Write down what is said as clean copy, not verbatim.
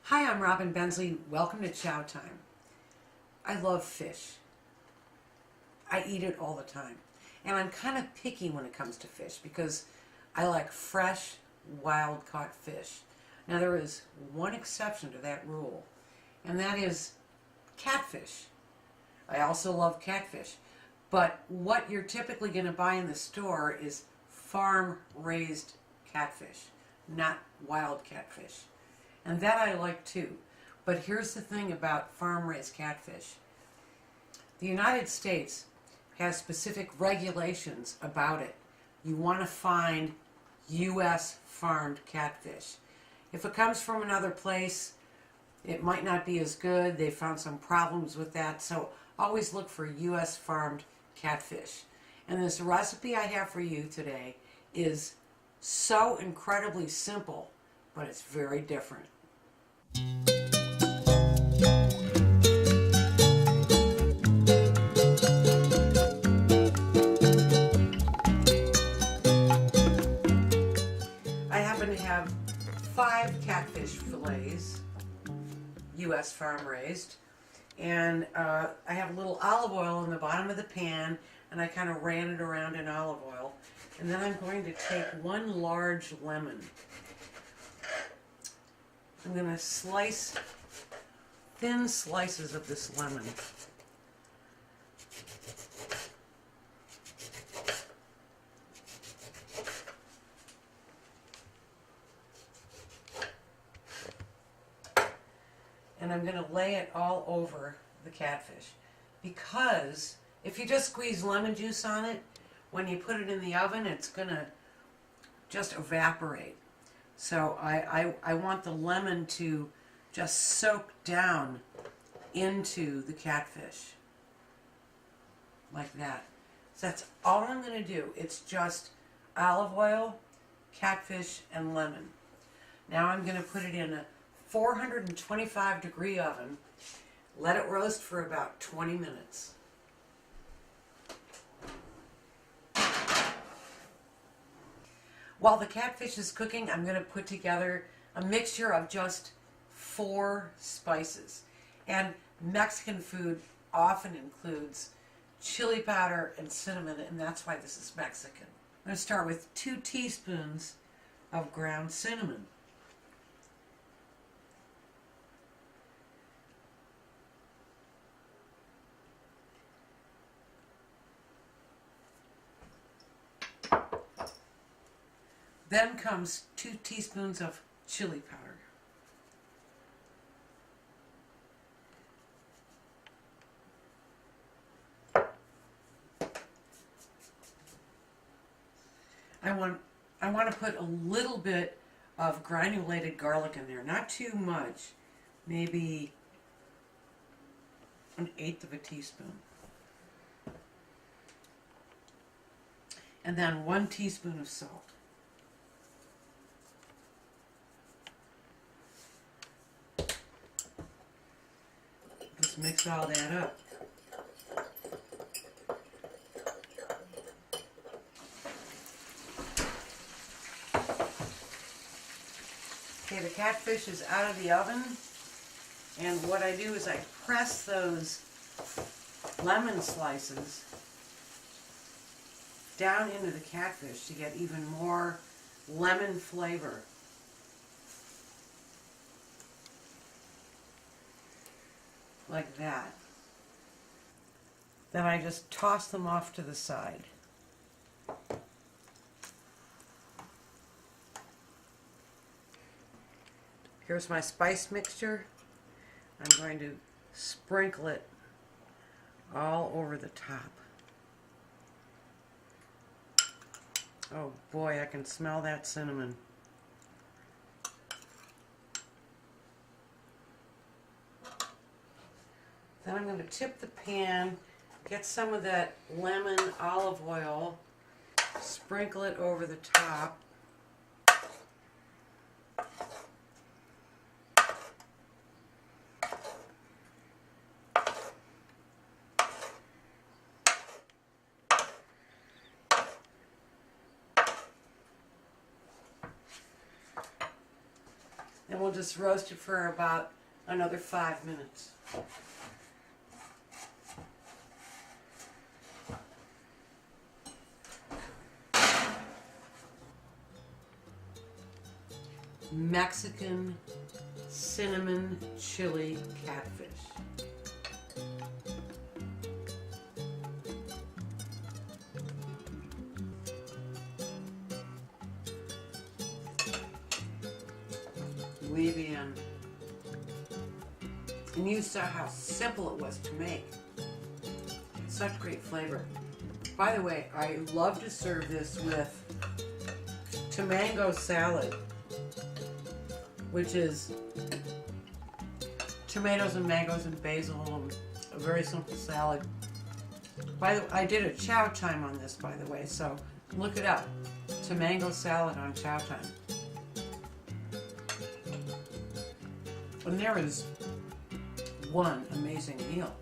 Hi, I'm Robin Bensley. Welcome to Chow Time. I love fish. I eat it all the time. And I'm kind of picky when it comes to fish because I like fresh, wild-caught fish. Now, there is one exception to that rule, and that is catfish. I also love catfish. But what you're typically going to buy in the store is farm-raised catfish, not wild catfish. And that I like too. But here's the thing about farm-raised catfish. The United States has specific regulations about it. You want to find U.S. farmed catfish. If it comes from another place, it might not be as good. They found some problems with that. So always look for U.S. farmed catfish. And this recipe I have for you today is so incredibly simple, but it's very different. I happen to have 5 catfish fillets, U.S. farm raised, and I have a little olive oil in the bottom of the pan, and I kind of ran it around in olive oil. And then I'm going to take 1 large lemon. I'm going to slice thin slices of this lemon. And I'm going to lay it all over the catfish. Because if you just squeeze lemon juice on it, when you put it in the oven, it's going to just evaporate. So I want the lemon to just soak down into the catfish. Like that. So that's all I'm going to do. It's just olive oil, catfish, and lemon. Now I'm going to put it in a 425 degree oven. Let it roast for about 20 minutes. While the catfish is cooking, I'm going to put together a mixture of just 4 spices. And Mexican food often includes chili powder and cinnamon, and that's why this is Mexican. I'm going to start with 2 teaspoons of ground cinnamon. Then comes 2 teaspoons of chili powder. I want to put a little bit of granulated garlic in there, not too much, maybe 1/8 of a teaspoon. And then 1 teaspoon of salt. Just mix all that up. Okay, the catfish is out of the oven, and what I do is I press those lemon slices down into the catfish to get even more lemon flavor. Like that. Then I just toss them off to the side. Here's my spice mixture. I'm going to sprinkle it all over the top. Oh boy, I can smell that cinnamon. Then I'm going to tip the pan, get some of that lemon olive oil, sprinkle it over the top. And we'll just roast it for about another 5 minutes. Mexican cinnamon chili catfish. Muy bien. And you saw how simple it was to make. Such great flavor. By the way, I love to serve this with tomango salad, which is tomatoes and mangoes and basil, and a very simple salad. By the way, I did a chow time on this, by the way, so look it up. Tomango salad on chow time. And there is one amazing meal.